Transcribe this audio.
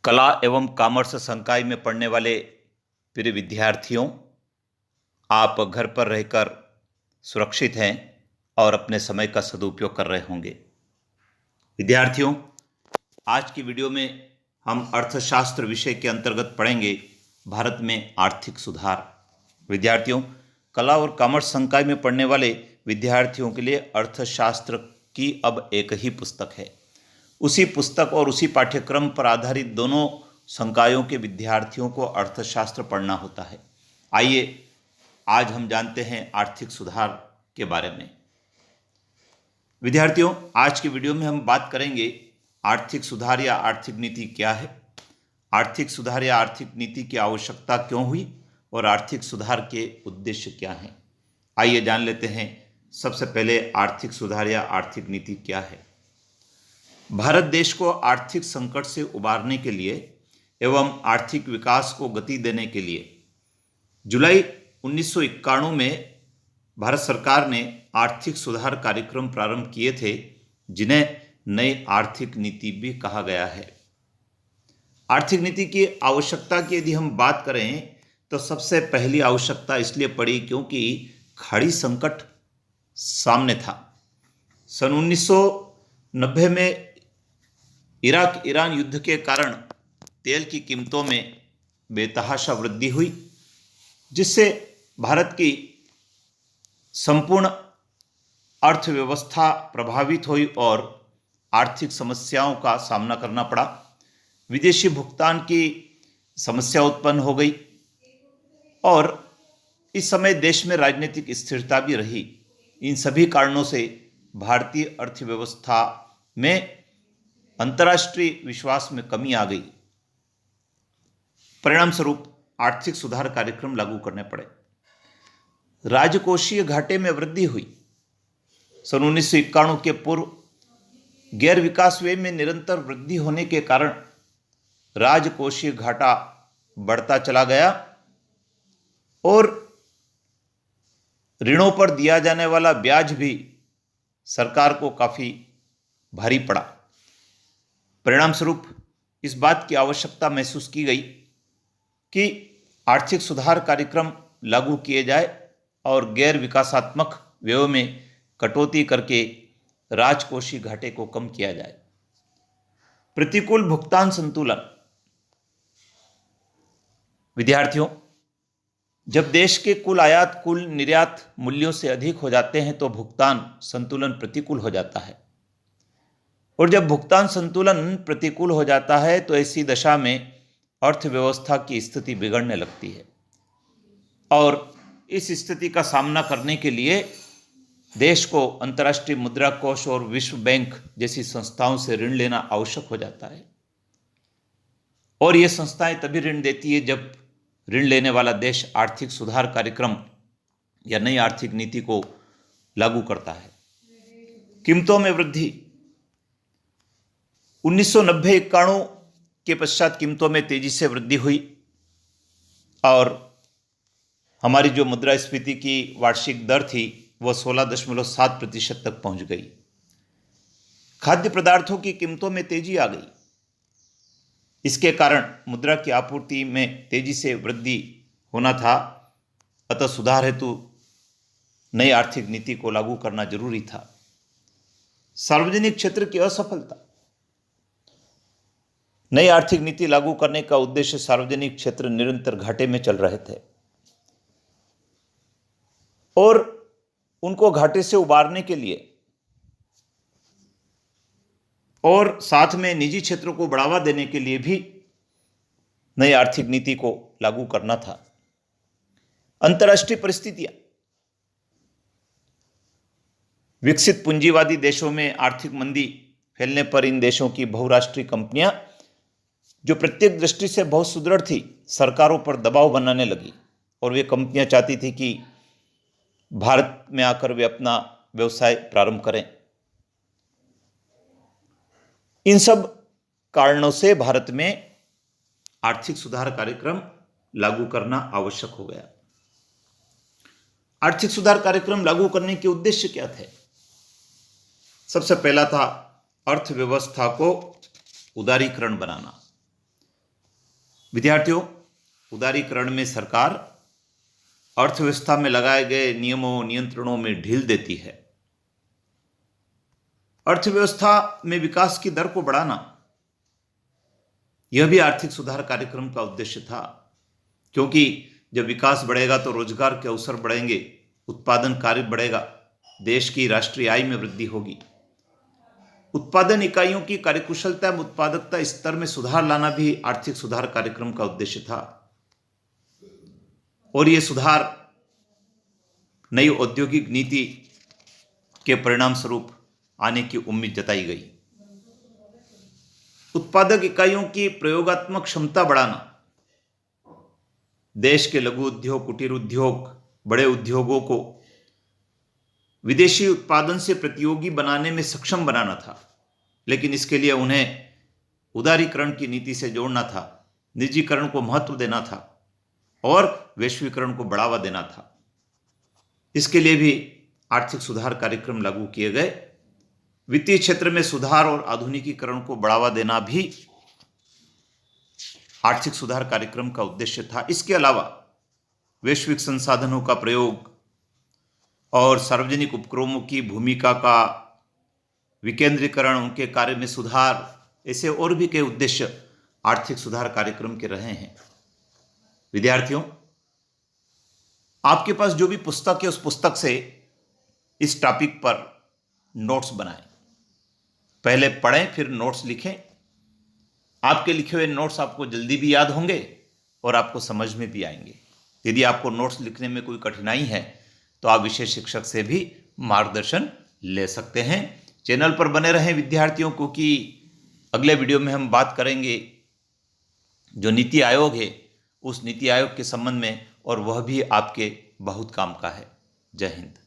कला एवं कॉमर्स संकाय में पढ़ने वाले प्रिय विद्यार्थियों, आप घर पर रहकर सुरक्षित हैं और अपने समय का सदुपयोग कर रहे होंगे। विद्यार्थियों, आज की वीडियो में हम अर्थशास्त्र विषय के अंतर्गत पढ़ेंगे भारत में आर्थिक सुधार। विद्यार्थियों, कला और कॉमर्स संकाय में पढ़ने वाले विद्यार्थियों के लिए अर्थशास्त्र की अब एक ही पुस्तक है। उसी पुस्तक और उसी पाठ्यक्रम पर आधारित दोनों संकायों के विद्यार्थियों को अर्थशास्त्र पढ़ना होता है। आइए आज हम जानते हैं आर्थिक सुधार के बारे में। विद्यार्थियों, आज की वीडियो में हम बात करेंगे आर्थिक सुधार या आर्थिक नीति क्या है, आर्थिक सुधार या आर्थिक नीति की आवश्यकता क्यों हुई और आर्थिक सुधार के उद्देश्य क्या हैं। आइए जान लेते हैं सबसे पहले आर्थिक सुधार या आर्थिक नीति क्या है। भारत देश को आर्थिक संकट से उबारने के लिए एवं आर्थिक विकास को गति देने के लिए जुलाई 1991 में भारत सरकार ने आर्थिक सुधार कार्यक्रम प्रारंभ किए थे, जिन्हें नई आर्थिक नीति भी कहा गया है। आर्थिक नीति की आवश्यकता की यदि हम बात करें तो सबसे पहली आवश्यकता इसलिए पड़ी क्योंकि खाड़ी संकट सामने था। सन 1990 में इराक ईरान युद्ध के कारण तेल की कीमतों में बेतहाशा वृद्धि हुई, जिससे भारत की संपूर्ण अर्थव्यवस्था प्रभावित हुई और आर्थिक समस्याओं का सामना करना पड़ा। विदेशी भुगतान की समस्या उत्पन्न हो गई और इस समय देश में राजनीतिक स्थिरता भी रही। इन सभी कारणों से भारतीय अर्थव्यवस्था में अंतर्राष्ट्रीय विश्वास में कमी आ गई। परिणाम स्वरूप आर्थिक सुधार कार्यक्रम लागू करने पड़े। राजकोषीय घाटे में वृद्धि हुई। सन 1991 के पूर्व गैर विकास व्यय में निरंतर वृद्धि होने के कारण राजकोषीय घाटा बढ़ता चला गया और ऋणों पर दिया जाने वाला ब्याज भी सरकार को काफी भारी पड़ा। परिणाम स्वरूप इस बात की आवश्यकता महसूस की गई कि आर्थिक सुधार कार्यक्रम लागू किए जाए और गैर विकासात्मक व्ययों में कटौती करके राजकोषीय घाटे को कम किया जाए। प्रतिकूल भुगतान संतुलन। विद्यार्थियों, जब देश के कुल आयात कुल निर्यात मूल्यों से अधिक हो जाते हैं तो भुगतान संतुलन प्रतिकूल हो जाता है, और जब भुगतान संतुलन प्रतिकूल हो जाता है तो ऐसी दशा में अर्थव्यवस्था की स्थिति बिगड़ने लगती है और इस स्थिति का सामना करने के लिए देश को अंतर्राष्ट्रीय मुद्रा कोष और विश्व बैंक जैसी संस्थाओं से ऋण लेना आवश्यक हो जाता है। और ये संस्थाएं तभी ऋण देती है जब ऋण लेने वाला देश आर्थिक सुधार कार्यक्रम या नई आर्थिक नीति को लागू करता है। कीमतों में वृद्धि। 1990-91 के पश्चात कीमतों में तेजी से वृद्धि हुई और हमारी जो मुद्रास्फीति की वार्षिक दर थी वह 16.7% तक पहुंच गई। खाद्य पदार्थों की कीमतों में तेजी आ गई। इसके कारण मुद्रा की आपूर्ति में तेजी से वृद्धि होना था, अतः सुधार हेतु नई आर्थिक नीति को लागू करना जरूरी था। सार्वजनिक क्षेत्र की असफलता। नई आर्थिक नीति लागू करने का उद्देश्य सार्वजनिक क्षेत्र निरंतर घाटे में चल रहे थे और उनको घाटे से उबारने के लिए और साथ में निजी क्षेत्रों को बढ़ावा देने के लिए भी नई आर्थिक नीति को लागू करना था। अंतर्राष्ट्रीय परिस्थितियां। विकसित पूंजीवादी देशों में आर्थिक मंदी फैलने पर इन देशों की बहुराष्ट्रीय कंपनियां, जो प्रत्येक दृष्टि से बहुत सुदृढ़ थी, सरकारों पर दबाव बनाने लगी और वे कंपनियां चाहती थी कि भारत में आकर वे अपना व्यवसाय प्रारंभ करें। इन सब कारणों से भारत में आर्थिक सुधार कार्यक्रम लागू करना आवश्यक हो गया। आर्थिक सुधार कार्यक्रम लागू करने के उद्देश्य क्या थे? सबसे पहला था अर्थव्यवस्था को उदारीकरण बनाना। विद्यार्थियों, उदारीकरण में सरकार अर्थव्यवस्था में लगाए गए नियमों नियंत्रणों में ढील देती है। अर्थव्यवस्था में विकास की दर को बढ़ाना, यह भी आर्थिक सुधार कार्यक्रम का उद्देश्य था, क्योंकि जब विकास बढ़ेगा तो रोजगार के अवसर बढ़ेंगे, उत्पादन कार्य बढ़ेगा, देश की राष्ट्रीय आय में वृद्धि होगी। उत्पादन इकाइयों की कार्यकुशलता एवं उत्पादकता स्तर में सुधार लाना भी आर्थिक सुधार कार्यक्रम का उद्देश्य था, और ये सुधार नई औद्योगिक नीति के परिणाम स्वरूप आने की उम्मीद जताई गई। उत्पादक इकाइयों की प्रयोगात्मक क्षमता बढ़ाना, देश के लघु उद्योग, कुटीर उद्योग, बड़े उद्योगों को विदेशी उत्पादन से प्रतियोगी बनाने में सक्षम बनाना था, लेकिन इसके लिए उन्हें उदारीकरण की नीति से जोड़ना था, निजीकरण को महत्व देना था और वैश्वीकरण को बढ़ावा देना था। इसके लिए भी आर्थिक सुधार कार्यक्रम लागू किए गए। वित्तीय क्षेत्र में सुधार और आधुनिकीकरण को बढ़ावा देना भी आर्थिक सुधार कार्यक्रम का उद्देश्य था। इसके अलावा वैश्विक संसाधनों का प्रयोग और सार्वजनिक उपक्रमों की भूमिका का विकेंद्रीकरण, उनके कार्य में सुधार, ऐसे और भी कई उद्देश्य आर्थिक सुधार कार्यक्रम के रहे हैं। विद्यार्थियों, आपके पास जो भी पुस्तक है उस पुस्तक से इस टॉपिक पर नोट्स बनाएं। पहले पढ़ें, फिर नोट्स लिखें। आपके लिखे हुए नोट्स आपको जल्दी भी याद होंगे और आपको समझ में भी आएंगे। यदि आपको नोट्स लिखने में कोई कठिनाई है तो आप विशेष शिक्षक से भी मार्गदर्शन ले सकते हैं। चैनल पर बने रहें विद्यार्थियों, क्योंकि अगले वीडियो में हम बात करेंगे जो नीति आयोग है उस नीति आयोग के संबंध में, और वह भी आपके बहुत काम का है। जय हिंद।